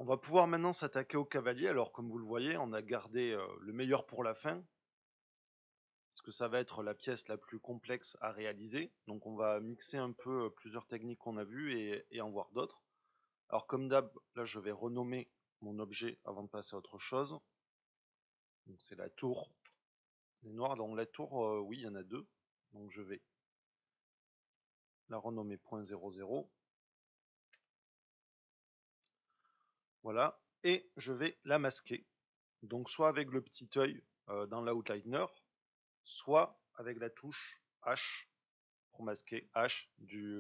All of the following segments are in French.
va pouvoir maintenant s'attaquer au cavalier. Alors comme vous le voyez, on a gardé le meilleur pour la fin, parce que ça va être la pièce la plus complexe à réaliser. Donc on va mixer un peu plusieurs techniques qu'on a vues et en voir d'autres. Alors comme d'hab, là je vais renommer mon objet avant de passer à autre chose. Donc c'est la tour des noirs. Donc la tour, oui, il y en a deux. Donc je vais la renommer .00. Voilà. Et je vais la masquer. Donc soit avec le petit œil dans l'outliner, soit avec la touche H pour masquer H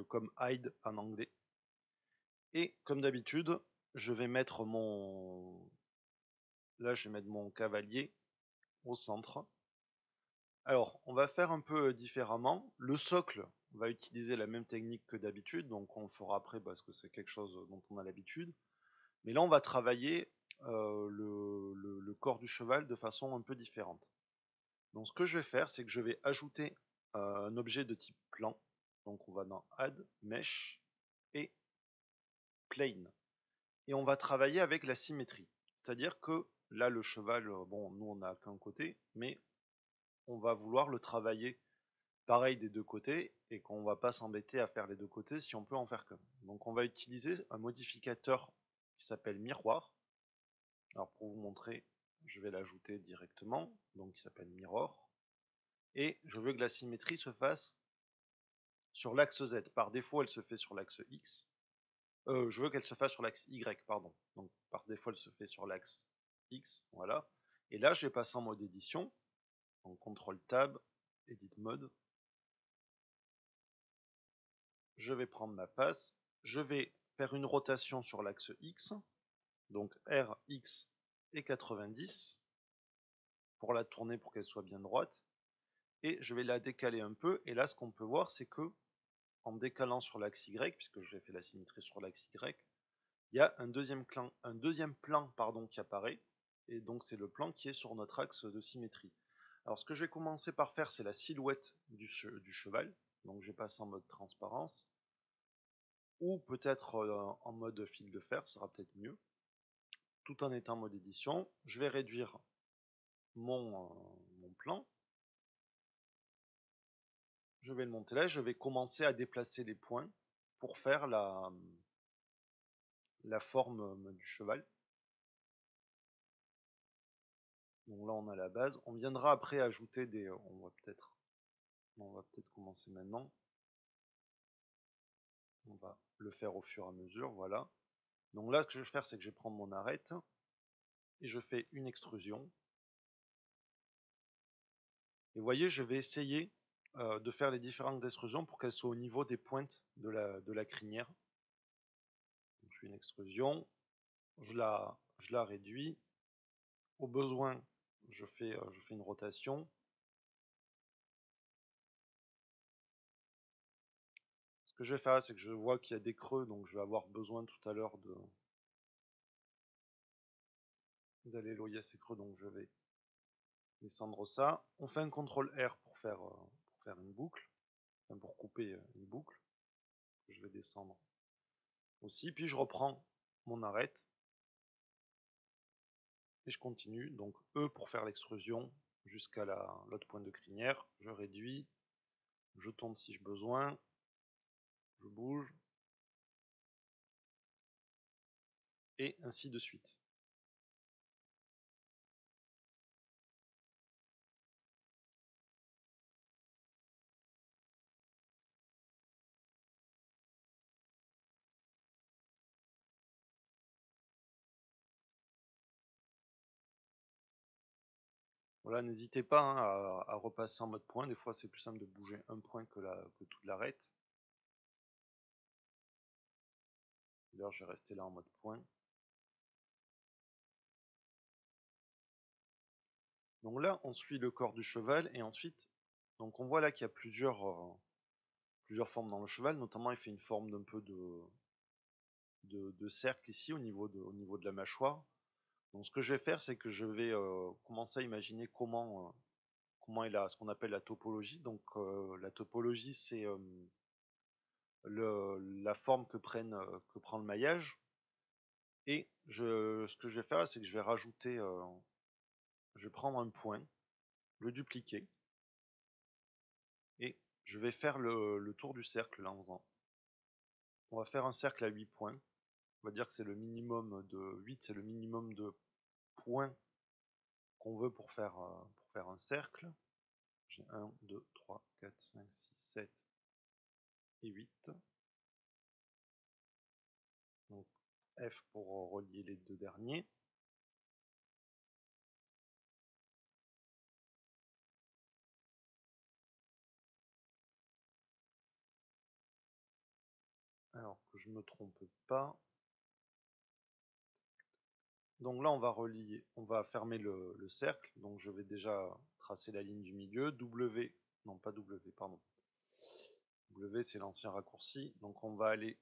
comme hide en anglais. Et comme d'habitude, je vais mettre mon cavalier au centre. Alors, on va faire un peu différemment. Le socle va utiliser la même technique que d'habitude, donc on le fera après parce que c'est quelque chose dont on a l'habitude. Mais là, on va travailler le corps du cheval de façon un peu différente. Donc ce que je vais faire, c'est que je vais ajouter un objet de type plan. Donc on va dans Add, Mesh et Plane. Et on va travailler avec la symétrie. C'est-à-dire que là, le cheval, bon, nous on n'a qu'un côté, mais on va vouloir le travailler pareil des deux côtés et qu'on va pas s'embêter à faire les deux côtés si on peut en faire qu'un. Donc on va utiliser un modificateur qui s'appelle miroir. Alors pour vous montrer, je vais l'ajouter directement, donc qui s'appelle mirror. Et je veux que la symétrie se fasse sur l'axe Z. Par défaut, elle se fait sur l'axe X. Je veux qu'elle se fasse sur l'axe Y, pardon. Donc par défaut, elle se fait sur l'axe X, voilà. Et là, je vais passer en mode édition, donc CTRL Tab, Edit Mode. Je vais prendre ma passe, je vais faire une rotation sur l'axe X, donc R, X et 90, pour la tourner pour qu'elle soit bien droite. Et je vais la décaler un peu, et là, ce qu'on peut voir, c'est que en décalant sur l'axe Y, puisque j'ai fait la symétrie sur l'axe Y, il y a un deuxième plan qui apparaît, et donc c'est le plan qui est sur notre axe de symétrie. Alors ce que je vais commencer par faire, c'est la silhouette du cheval, donc je vais passer en mode transparence, ou peut-être en mode fil de fer, ce sera peut-être mieux, tout en étant en mode édition. Je vais réduire mon plan, je vais le monter là, je vais commencer à déplacer les points pour faire la forme du cheval. Donc là on a la base. On viendra après ajouter des. On va peut-être commencer maintenant. On va le faire au fur et à mesure, voilà. Donc là ce que je vais faire, c'est que je vais prendre mon arête et je fais une extrusion. Et vous voyez, je vais essayer de faire les différentes extrusions pour qu'elles soient au niveau des pointes de la crinière. Donc, je fais une extrusion, je la réduis. Au besoin, je fais une rotation. Ce que je vais faire, c'est que je vois qu'il y a des creux, donc je vais avoir besoin tout à l'heure d'aller loyer ces creux, donc je vais descendre ça. On fait un CTRL R pour faire une boucle, enfin pour couper une boucle. Je vais descendre aussi, puis je reprends mon arête et je continue. Donc E pour faire l'extrusion jusqu'à l'autre point de crinière. Je réduis, je tourne si j'ai besoin, je bouge et ainsi de suite. Voilà, n'hésitez pas hein, à repasser en mode point. Des fois, c'est plus simple de bouger un point que toute l'arête. D'ailleurs, je vais rester là en mode point. Donc là, on suit le corps du cheval et ensuite, donc on voit là qu'il y a plusieurs formes dans le cheval. Notamment, il fait une forme d'un peu de cercle ici au niveau de la mâchoire. Donc ce que je vais faire, c'est que je vais commencer à imaginer comment est ce qu'on appelle la topologie. Donc la topologie, c'est la forme que prend le maillage. Et ce que je vais faire, c'est que je vais rajouter, je vais prendre un point, le dupliquer, et je vais faire le tour du cercle là en faisant. On va faire un cercle à 8 points. On va dire que c'est le minimum de 8, c'est le minimum de points qu'on veut pour faire un cercle. J'ai 1, 2, 3, 4, 5, 6, 7 et 8. Donc F pour relier les deux derniers. Alors que je me trompe pas. Donc là on va relier, on va fermer le cercle. Donc je vais déjà tracer la ligne du milieu. W, non pas W, pardon. W c'est l'ancien raccourci. Donc on va aller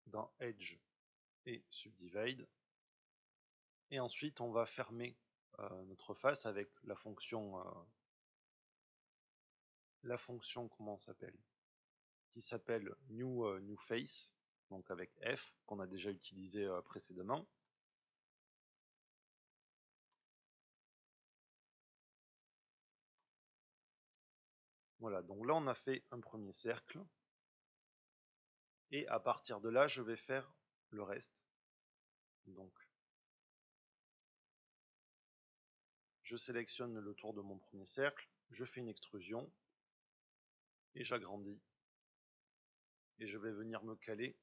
dans Edge et Subdivide. Et ensuite on va fermer notre face avec la fonction comment s'appelle, qui s'appelle new face, donc avec F qu'on a déjà utilisé précédemment. Voilà, donc là on a fait un premier cercle et à partir de là je vais faire le reste. Donc je sélectionne le tour de mon premier cercle, je fais une extrusion et j'agrandis et je vais venir me caler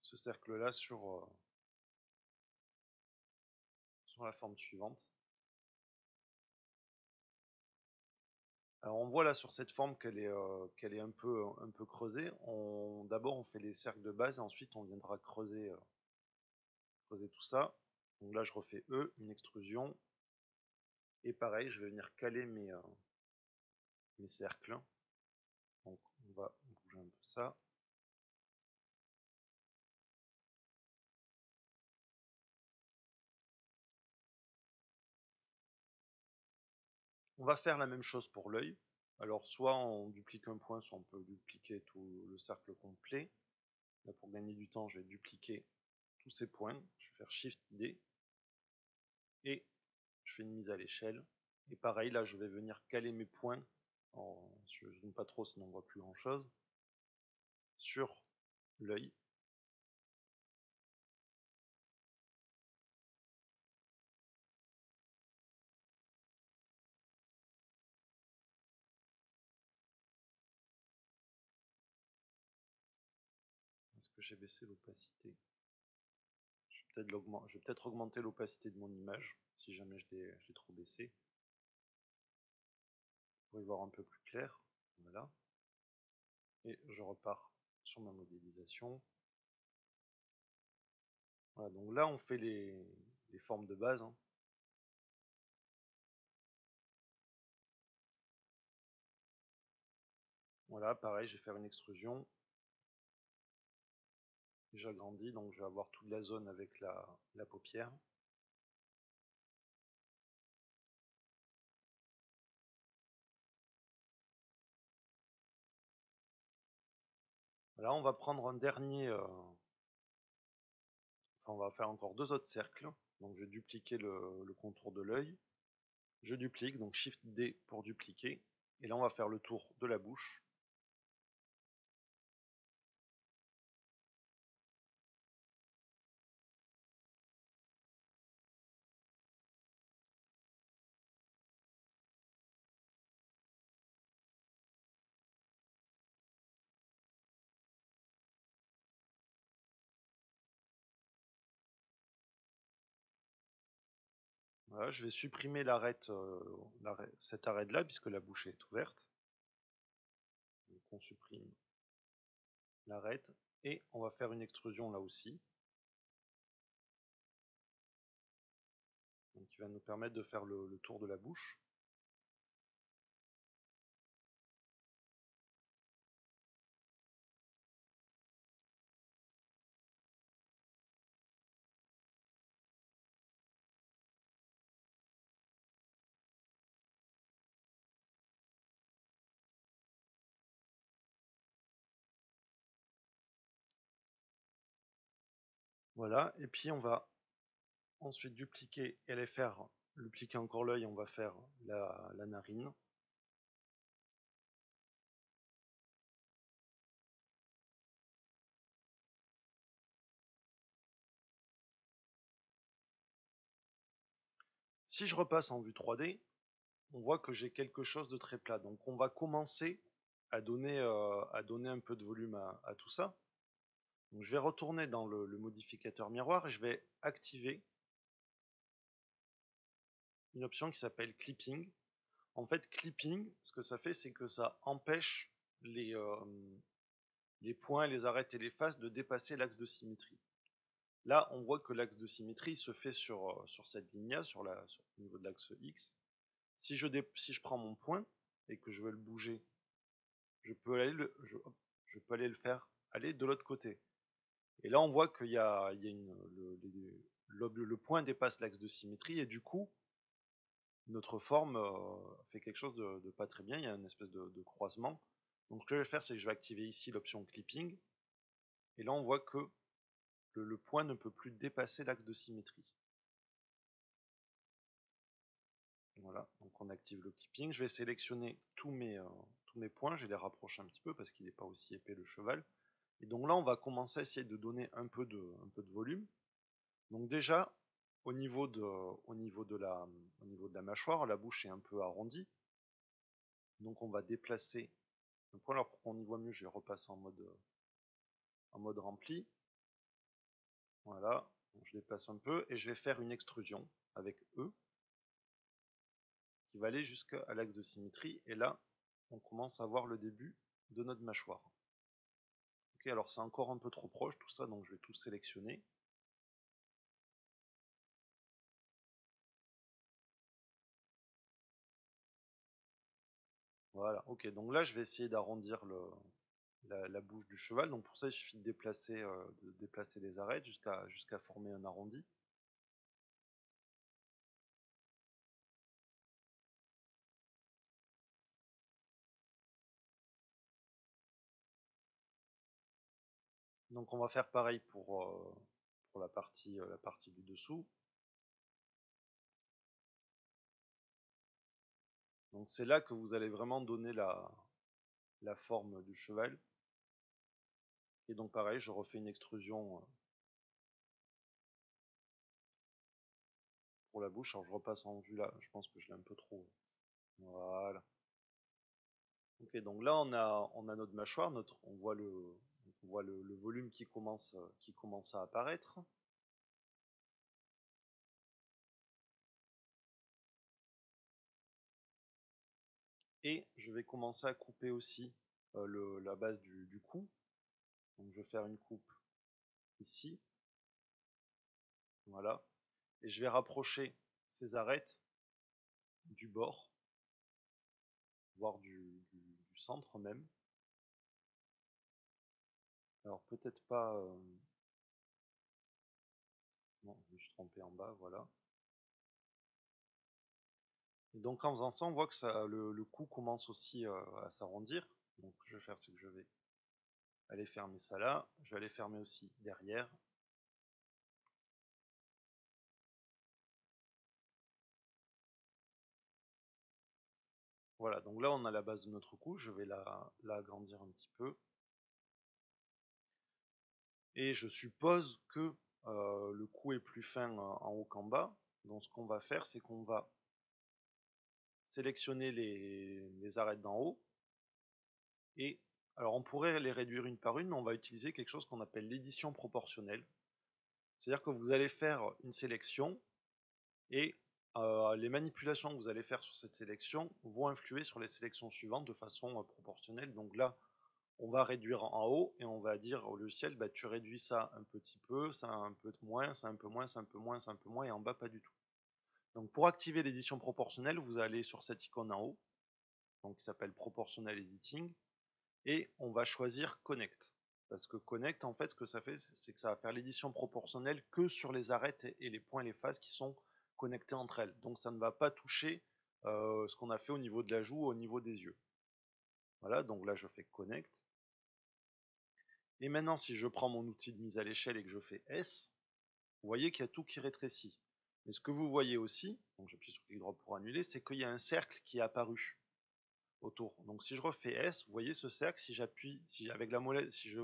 ce cercle là sur la forme suivante. Alors on voit là sur cette forme qu'elle est un peu creusée. D'abord on fait les cercles de base et ensuite on viendra creuser tout ça. Donc là je refais E, une extrusion. Et pareil, je vais venir caler mes cercles. Donc on va bouger un peu ça. On va faire la même chose pour l'œil. Alors soit on duplique un point, soit on peut dupliquer tout le cercle complet. Là pour gagner du temps, je vais dupliquer tous ces points. Je vais faire Shift D. Et je fais une mise à l'échelle. Et pareil, là je vais venir caler mes points. Je zoome pas trop sinon on voit plus grand chose. Sur l'œil. Est-ce que j'ai baissé l'opacité? Je vais peut-être augmenter l'opacité de mon image, si jamais je l'ai trop baissé. Pour y voir un peu plus clair. Voilà. Et je repars sur ma modélisation. Voilà, donc là on fait les formes de base. Hein. Voilà, pareil, je vais faire une extrusion. J'agrandis, donc je vais avoir toute la zone avec la paupière. Voilà, on va prendre un dernier. Enfin, on va faire encore deux autres cercles. Donc je vais dupliquer le contour de l'œil. Je duplique, donc Shift D pour dupliquer. Et là on va faire le tour de la bouche. Voilà, je vais supprimer cet arête là puisque la bouche est ouverte. Donc on supprime l'arête et on va faire une extrusion là aussi. Donc qui va nous permettre de faire le tour de la bouche. Voilà, et puis on va ensuite dupliquer et aller faire, dupliquer encore l'œil, on va faire la narine. Si je repasse en vue 3D, on voit que j'ai quelque chose de très plat. Donc on va commencer à donner un peu de volume à tout ça. Donc je vais retourner dans le modificateur miroir et je vais activer une option qui s'appelle clipping. En fait, clipping, ce que ça fait, c'est que ça empêche les points, les arêtes et les faces de dépasser l'axe de symétrie. Là, on voit que l'axe de symétrie se fait sur cette ligne-là, au niveau de l'axe X. Si je prends mon point et que je veux le bouger, je peux aller le faire aller de l'autre côté. Et là, on voit qu'il y a le point dépasse l'axe de symétrie et du coup, notre forme fait quelque chose de pas très bien. Il y a une espèce de croisement. Donc, ce que je vais faire, c'est que je vais activer ici l'option clipping. Et là, on voit que le point ne peut plus dépasser l'axe de symétrie. Voilà, donc on active le clipping. Je vais sélectionner tous mes points. Je vais les rapprocher un petit peu parce qu'il n'est pas aussi épais le cheval. Et donc là, on va commencer à essayer de donner un peu de volume. Donc déjà, au niveau de la mâchoire, la bouche est un peu arrondie. Donc on va déplacer un point. Alors pour qu'on y voit mieux, je vais repasser en mode rempli. Voilà, donc je déplace un peu et je vais faire une extrusion avec E qui va aller jusqu'à l'axe de symétrie. Et là, on commence à voir le début de notre mâchoire. Ok, alors c'est encore un peu trop proche tout ça, donc je vais tout sélectionner. Voilà, ok, donc là je vais essayer d'arrondir la bouche du cheval. Donc pour ça, il suffit de déplacer les arêtes jusqu'à former un arrondi. Donc on va faire pareil pour la partie du dessous. Donc c'est là que vous allez vraiment donner la forme du cheval. Et donc pareil, je refais une extrusion pour la bouche. Alors je repasse en vue là, je pense que je l'ai un peu trop. Voilà. Ok, donc là on a notre mâchoire, on voit le volume qui commence à apparaître. Et je vais commencer à couper aussi la base du cou. Donc je vais faire une coupe ici, voilà. Et je vais rapprocher ces arêtes du bord, voire du centre même. Alors peut-être pas... non, je me suis trompé en bas, voilà. Et donc en faisant ça, on voit que le cou commence aussi à s'arrondir. Donc ce que je vais faire, c'est que je vais aller fermer ça là. Je vais aller fermer aussi derrière. Voilà, donc là on a la base de notre cou. Je vais la agrandir un petit peu. Et je suppose que le cou est plus fin en haut qu'en bas. Donc ce qu'on va faire, c'est qu'on va sélectionner les arêtes d'en haut. Et alors on pourrait les réduire une par une, mais on va utiliser quelque chose qu'on appelle l'édition proportionnelle. C'est-à-dire que vous allez faire une sélection et les manipulations que vous allez faire sur cette sélection vont influer sur les sélections suivantes de façon proportionnelle. Donc là, on va réduire en haut et on va dire au logiciel, bah, tu réduis ça un petit peu, ça un peu moins, ça un peu moins, ça un peu moins, ça un peu moins, et en bas pas du tout. Donc pour activer l'édition proportionnelle, vous allez sur cette icône en haut, donc qui s'appelle Proportional Editing, et on va choisir Connect. Parce que Connect, en fait, ce que ça fait, c'est que ça va faire l'édition proportionnelle que sur les arêtes et les points et les phases qui sont connectés entre elles. Donc ça ne va pas toucher ce qu'on a fait au niveau de la joue, au niveau des yeux. Voilà, donc là je fais Connect. Et maintenant, si je prends mon outil de mise à l'échelle et que je fais S, vous voyez qu'il y a tout qui rétrécit. Mais ce que vous voyez aussi, donc j'appuie sur clic droit pour annuler, c'est qu'il y a un cercle qui est apparu autour. Donc si je refais S, vous voyez ce cercle, si j'appuie, avec la molette, si je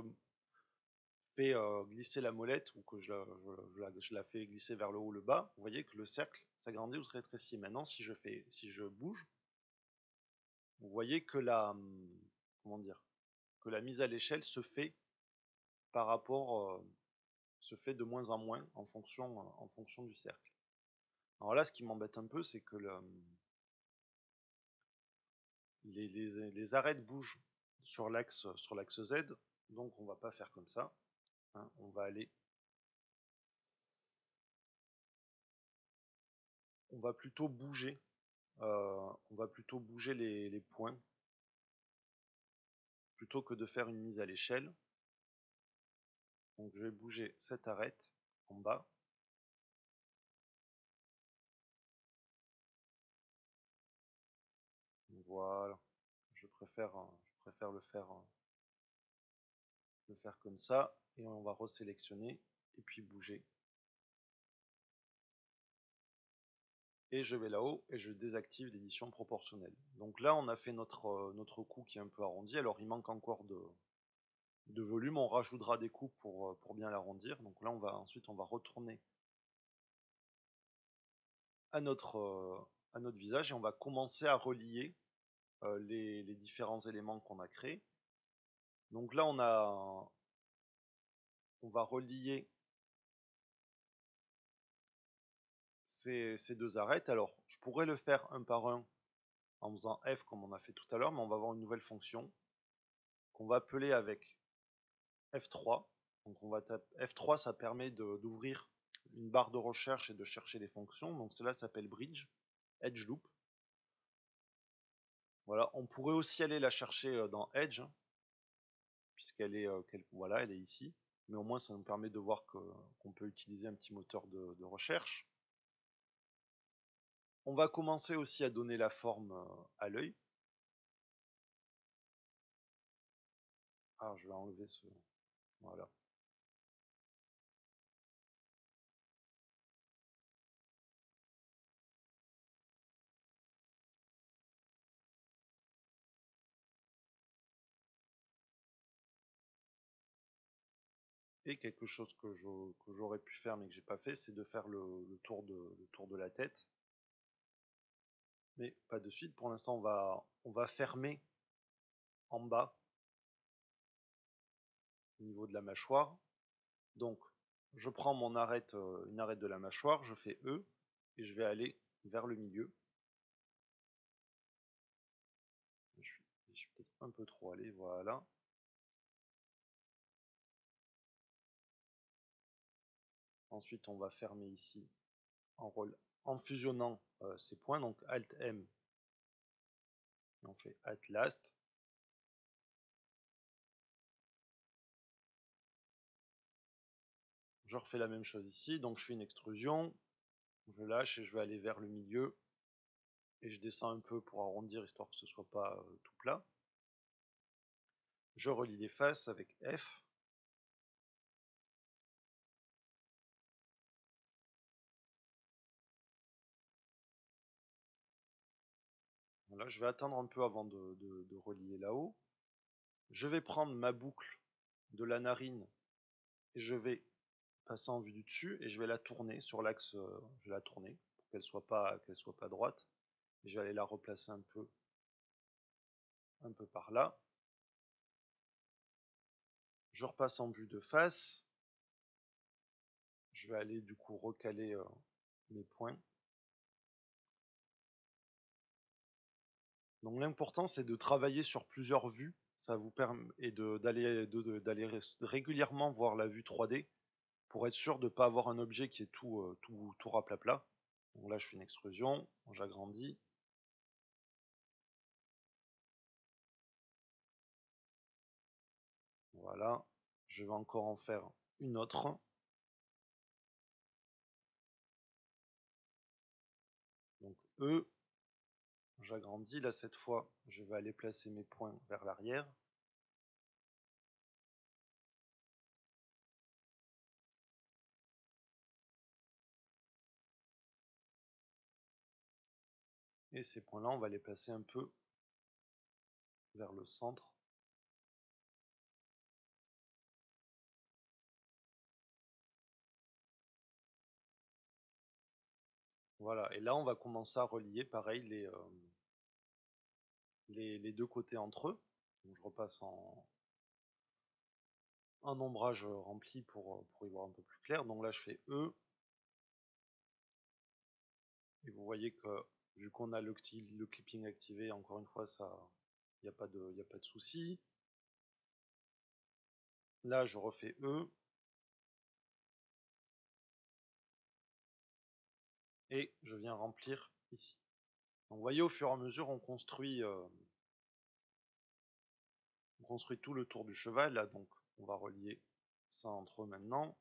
fais glisser la molette ou que je la fais glisser vers le haut ou le bas, vous voyez que le cercle s'agrandit ou se rétrécit. Maintenant, si je bouge, vous voyez que comment dire, que la mise à l'échelle se fait par rapport, se fait de moins en moins en fonction du cercle. Alors là, ce qui m'embête un peu, c'est que les arêtes bougent sur l'axe Z, donc on va pas faire comme ça. Hein, on va plutôt bouger, les points plutôt que de faire une mise à l'échelle. Donc je vais bouger cette arête en bas. Voilà. Je préfère le faire comme ça, et on va resélectionner et puis bouger. Et je vais là-haut et je désactive l'édition proportionnelle. Donc là, on a fait notre coup qui est un peu arrondi. Alors il manque encore de volume. On rajoutera des coups pour bien l'arrondir. Donc là, ensuite on va retourner à notre visage et on va commencer à relier les différents éléments qu'on a créés. Donc là, on va relier ces deux arêtes. Alors, je pourrais le faire un par un en faisant F comme on a fait tout à l'heure, mais on va avoir une nouvelle fonction qu'on va appeler avec F3. Donc on va taper F3, ça permet d'ouvrir une barre de recherche et de chercher les fonctions. Donc cela s'appelle Bridge, Edge Loop. Voilà, on pourrait aussi aller la chercher dans Edge, puisqu'elle est, voilà, elle est ici. Mais au moins ça nous permet de voir qu'on peut utiliser un petit moteur de recherche. On va commencer aussi à donner la forme à l'œil. Ah, je vais enlever ce... Voilà. Et quelque chose que j'aurais pu faire mais que j'ai pas fait, c'est de faire le tour de la tête. Mais pas de suite. Pour l'instant, on va fermer en bas au niveau de la mâchoire. Donc, je prends une arête de la mâchoire, je fais E et je vais aller vers le milieu. Je suis peut-être un peu trop allé, voilà. Ensuite, on va fermer ici en fusionnant ces points, donc Alt M, et on fait Alt Last. Je refais la même chose ici, donc je fais une extrusion, je lâche et je vais aller vers le milieu, et je descends un peu pour arrondir histoire que ce soit pas tout plat. Je relie les faces avec F. Voilà, je vais attendre un peu avant de relier là-haut. Je vais prendre ma boucle de la narine et je vais passer en vue du dessus et je vais la tourner sur l'axe, je vais la tourner pour qu'elle soit pas droite. Et je vais aller la replacer un peu par là. Je repasse en vue de face. Je vais aller du coup recaler mes points. Donc l'important c'est de travailler sur plusieurs vues. Ça vous permet d'aller régulièrement voir la vue 3D pour être sûr de ne pas avoir un objet qui est tout raplapla. Donc là je fais une extrusion, j'agrandis. Voilà, je vais encore en faire une autre. Donc E, j'agrandis. Là cette fois, je vais aller placer mes points vers l'arrière. Et ces points-là, on va les placer un peu vers le centre. Voilà, et là on va commencer à relier pareil les deux côtés entre eux. Donc je repasse en ombrage rempli pour y voir un peu plus clair. Donc là je fais E, et vous voyez que vu qu'on a le clipping activé, encore une fois, ça, il n'y a pas de souci. Là je refais E, et je viens remplir ici. Donc vous voyez, au fur et à mesure on construit tout le tour du cheval. Là donc on va relier ça entre eux maintenant.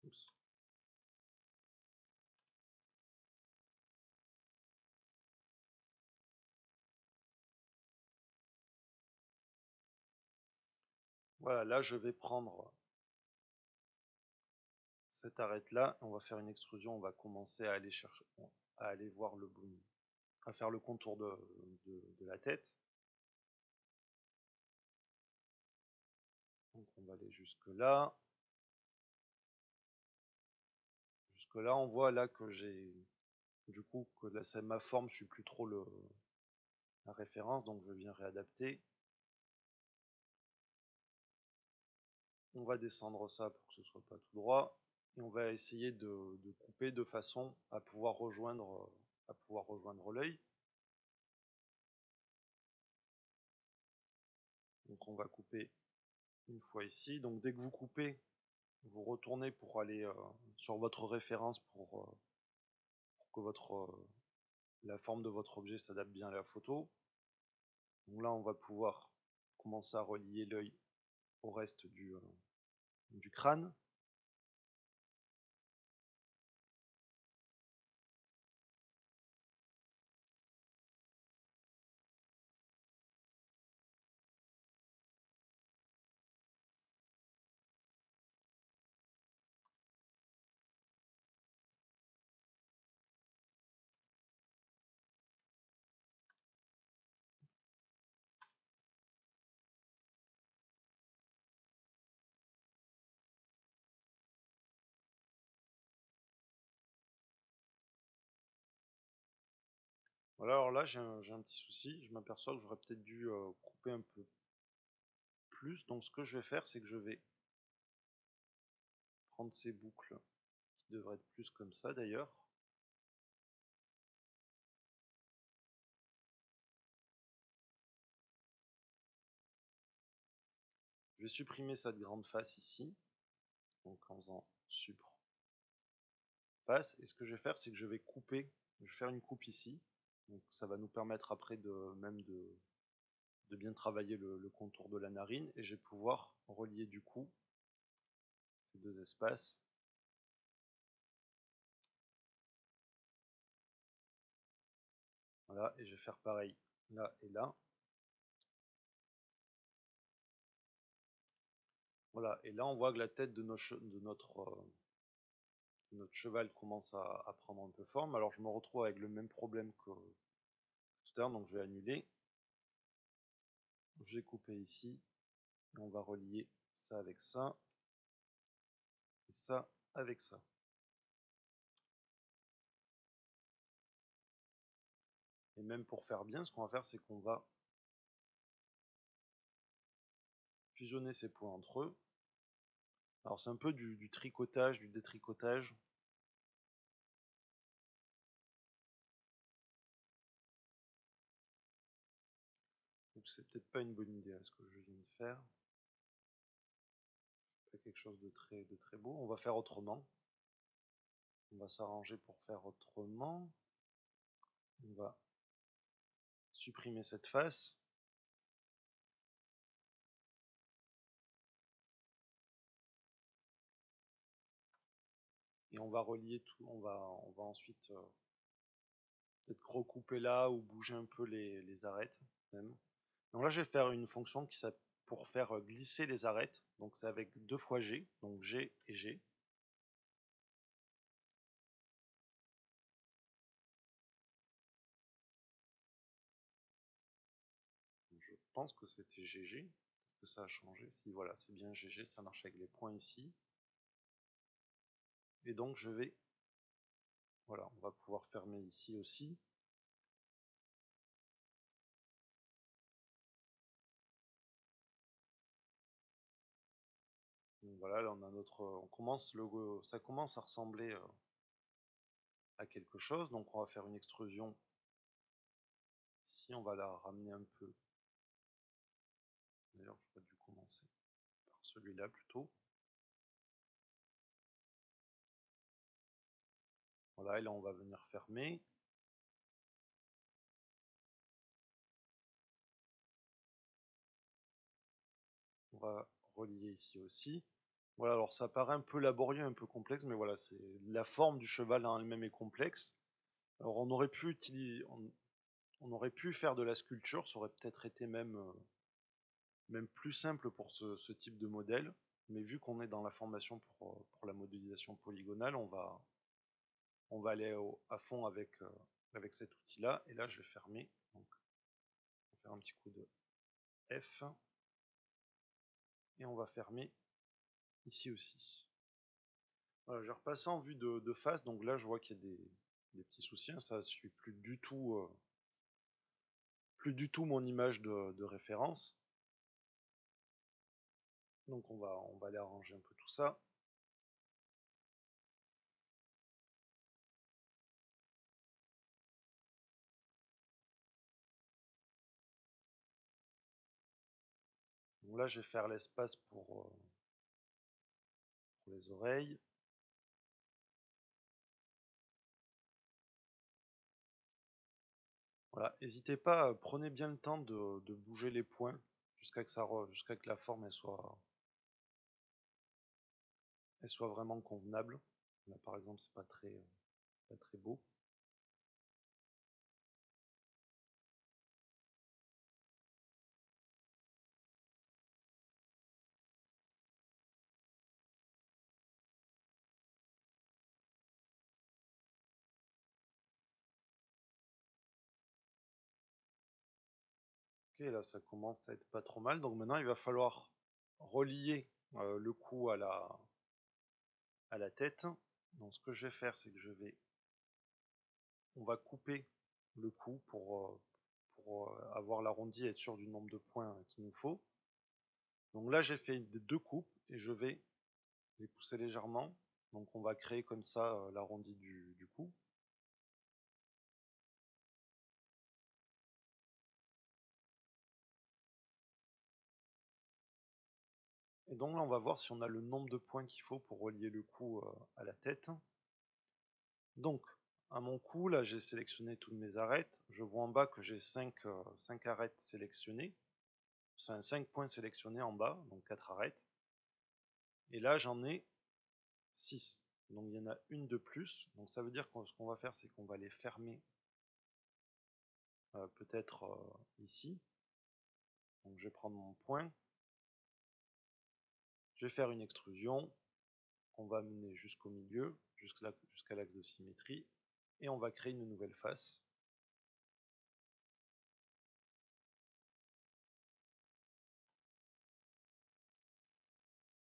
Oups. Voilà, là je vais prendre cette arête là, on va faire une extrusion, on va commencer à aller chercher, à aller voir à faire le contour de la tête. Donc on va aller jusque là. Jusque là, on voit là que j'ai, du coup, que là c'est ma forme, je suis plus trop la référence, donc je viens réadapter. On va descendre ça pour que ce soit pas tout droit, et on va essayer de couper de façon à pouvoir rejoindre l'œil. Donc on va couper une fois ici. Donc dès que vous coupez, vous retournez pour aller sur votre référence pour que la forme de votre objet s'adapte bien à la photo. Donc là, on va pouvoir commencer à relier l'œil au reste du crâne. Voilà, alors là, j'ai un petit souci. Je m'aperçois que j'aurais peut-être dû couper un peu plus. Donc ce que je vais faire, c'est que je vais prendre ces boucles, qui devraient être plus comme ça d'ailleurs. Je vais supprimer cette grande face ici, donc en faisant supr face. Et ce que je vais faire, c'est que je vais couper, je vais faire une coupe ici. Donc ça va nous permettre après de bien travailler le contour de la narine, et je vais pouvoir relier du coup ces deux espaces. Voilà, et je vais faire pareil là et là. Voilà, et là on voit que la tête de notre cheval commence à prendre un peu forme. Alors je me retrouve avec le même problème que tout à l'heure, donc je vais annuler. J'ai coupé ici, et on va relier ça avec ça, et ça avec ça. Et même pour faire bien, ce qu'on va faire, c'est qu'on va fusionner ces points entre eux. Alors c'est un peu du tricotage, du détricotage. Donc c'est peut-être pas une bonne idée à ce que je viens de faire. Pas quelque chose de très beau. On va faire autrement. On va s'arranger pour faire autrement. On va supprimer cette face. Et on va relier tout. On va ensuite peut-être recouper là ou bouger un peu les arêtes même. Donc là, je vais faire une fonction qui s'appelle pour faire glisser les arêtes. Donc c'est avec 2 fois G, donc G et G. Je pense que c'était GG. Peut-être que ça a changé. Si voilà, c'est bien GG, ça marche avec les points ici. Et donc je vais, voilà, on va pouvoir fermer ici aussi. Donc voilà, là on a notre, on commence ça commence à ressembler à quelque chose. Donc on va faire une extrusion. Ici, on va la ramener un peu. D'ailleurs, j'aurais dû commencer par celui-là plutôt. Voilà, et là on va venir fermer. On va relier ici aussi. Voilà, alors ça paraît un peu laborieux, un peu complexe, mais voilà, c'est la forme du cheval en elle-même est complexe. Alors on aurait pu utiliser, on aurait pu faire de la sculpture, ça aurait peut-être été même plus simple pour ce type de modèle, mais vu qu'on est dans la formation pour la modélisation polygonale, on va aller à fond avec cet outil-là, et là je vais fermer, donc on va faire un petit coup de F, et on va fermer ici aussi. Voilà, j'ai repassé en vue de face, donc là je vois qu'il y a des petits soucis, hein, ça ne suit plus du tout mon image de référence. Donc on va aller arranger un peu tout ça. Donc là je vais faire l'espace pour les oreilles. Voilà, n'hésitez pas, prenez bien le temps de bouger les points jusqu'à que la forme elle soit vraiment convenable. Là par exemple c'est pas très beau. Ok, là ça commence à être pas trop mal. Donc maintenant il va falloir relier le cou à la tête. Donc ce que je vais faire, c'est que on va couper le cou pour avoir l'arrondi et être sûr du nombre de points qu'il nous faut. Donc là j'ai fait deux coupes et je vais les pousser légèrement. Donc on va créer comme ça l'arrondi du cou. Et donc là on va voir si on a le nombre de points qu'il faut pour relier le cou à la tête. Donc à mon cou, là j'ai sélectionné toutes mes arêtes. Je vois en bas que j'ai 5 arêtes sélectionnées. C'est 5 points sélectionnés en bas, donc 4 arêtes. Et là j'en ai 6. Donc il y en a une de plus. Donc ça veut dire que ce qu'on va faire, c'est qu'on va les fermer peut-être ici. Donc je vais prendre mon point. Je vais faire une extrusion. On va mener jusqu'au milieu, jusqu'à l'axe de symétrie. Et on va créer une nouvelle face.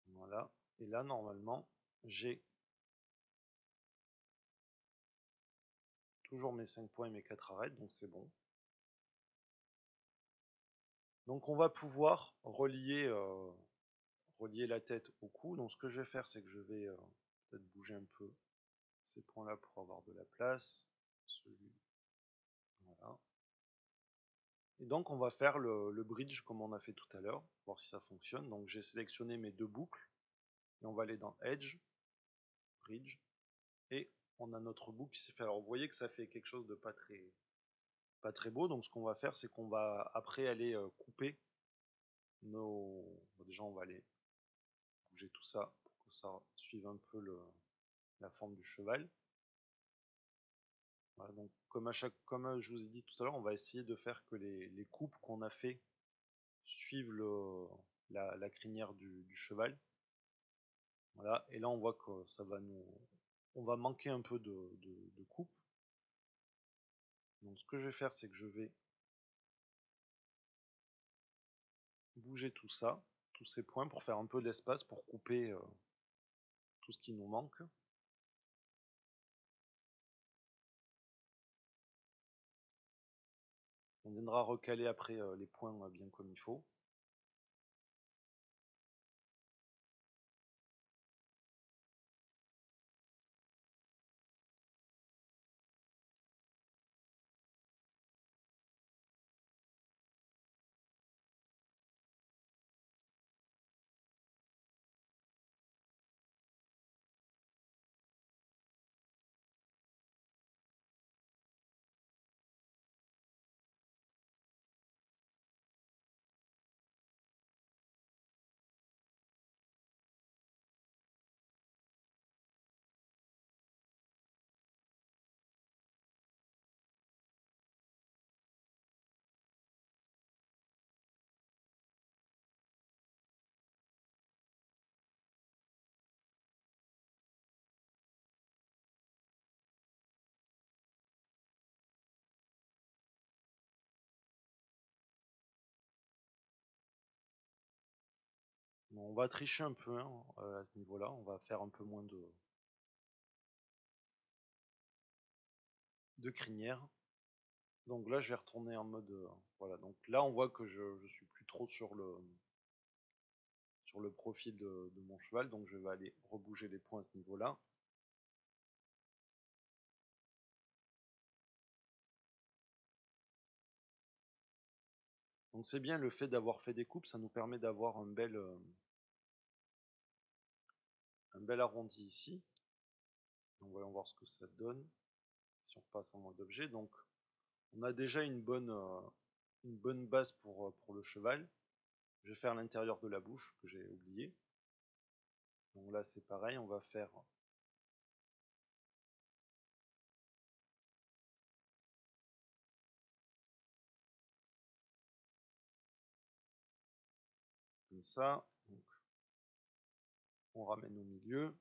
Voilà. Et là, normalement, j'ai toujours mes 5 points et mes 4 arêtes, donc c'est bon. Donc on va pouvoir relier la tête au cou. Donc ce que je vais faire, c'est que je vais peut-être bouger un peu ces points-là pour avoir de la place. Voilà. Et donc on va faire le bridge comme on a fait tout à l'heure, voir si ça fonctionne. Donc j'ai sélectionné mes deux boucles et on va aller dans Edge, Bridge, et on a notre boucle qui s'est fait. Alors vous voyez que ça fait quelque chose de pas très beau. Donc ce qu'on va faire, c'est qu'on va après aller couper nos. Bon, déjà on va aller bouger tout ça pour que ça suive un peu la forme du cheval. Voilà, donc comme je vous ai dit tout à l'heure, on va essayer de faire que les coupes qu'on a fait suivent la crinière du cheval. Voilà, et là on voit que on va manquer un peu de coupe. Donc ce que je vais faire, c'est que je vais bouger tout ça, tous ces points pour faire un peu d'espace pour couper tout ce qui nous manque. On viendra recaler après les points bien comme il faut. Bon, on va tricher un peu hein, à ce niveau-là, on va faire un peu moins de crinière. Donc là je vais retourner en mode voilà, donc là on voit que je suis plus trop sur le profil de mon cheval, donc je vais aller rebouger les points à ce niveau-là. Donc c'est bien, le fait d'avoir fait des coupes, ça nous permet d'avoir un bel arrondi ici. Donc voyons voir ce que ça donne si on passe en mode objet. Donc on a déjà une bonne base pour le cheval. Je vais faire l'intérieur de la bouche que j'ai oublié. Donc là c'est pareil, on va faire comme ça. Donc, on ramène au milieu.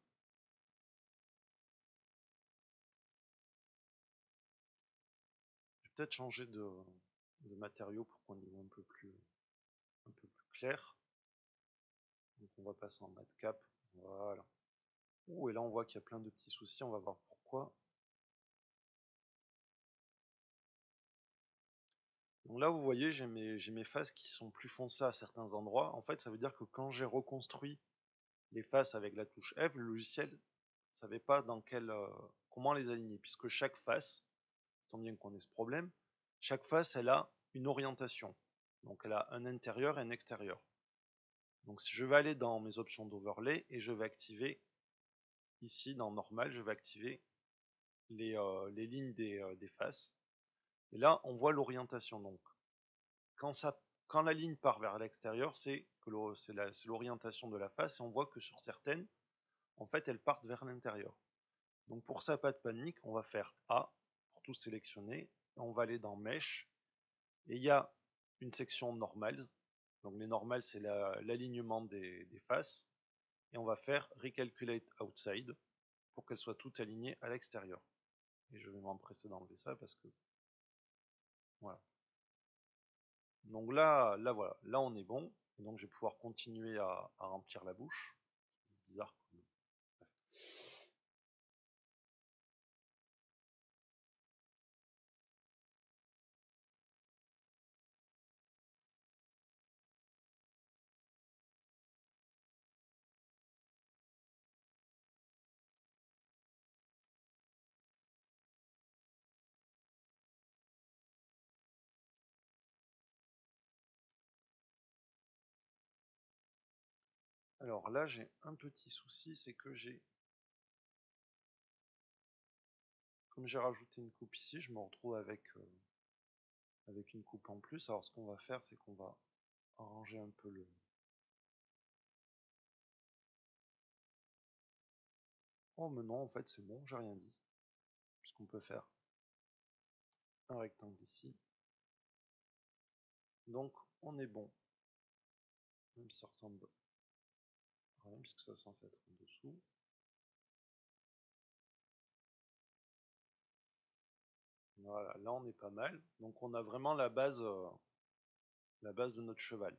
Je vais peut-être changer de matériau pour qu'on y voit un peu plus clair. Donc on va passer en mat cap. Voilà. Ouh, et là on voit qu'il y a plein de petits soucis, on va voir pourquoi. Donc là vous voyez j'ai mes faces qui sont plus foncées à certains endroits. En fait ça veut dire que quand j'ai reconstruit les faces avec la touche F, le logiciel ne savait pas comment les aligner, puisque chaque face, tant bien qu'on ait ce problème, chaque face elle a une orientation. Donc elle a un intérieur et un extérieur. Donc si je vais aller dans mes options d'overlay et je vais activer ici dans normal, je vais activer les lignes des faces. Et là, on voit l'orientation. Donc, quand la ligne part vers l'extérieur, c'est l'orientation de la face. Et on voit que sur certaines, en fait, elles partent vers l'intérieur. Donc, pour ça, pas de panique. On va faire A pour tout sélectionner. On va aller dans Mesh. Et il y a une section Normals. Donc, les normales, c'est l'alignement des faces. Et on va faire Recalculate Outside pour qu'elles soient toutes alignées à l'extérieur. Et je vais m'empresser d'enlever ça parce que voilà. Donc là voilà, là on est bon. Et donc je vais pouvoir continuer à remplir la bouche. Bizarre. Alors là j'ai un petit souci, c'est que comme j'ai rajouté une coupe ici, je me retrouve avec une coupe en plus. Alors ce qu'on va faire, c'est qu'on va arranger un peu le. Oh mais non, en fait c'est bon, j'ai rien dit. Ce qu'on peut faire. un rectangle ici. Donc on est bon. Même si ça ressemble à rien, puisque ça est censé être en dessous. Voilà, là on est pas mal. Donc on a vraiment la base de notre cheval.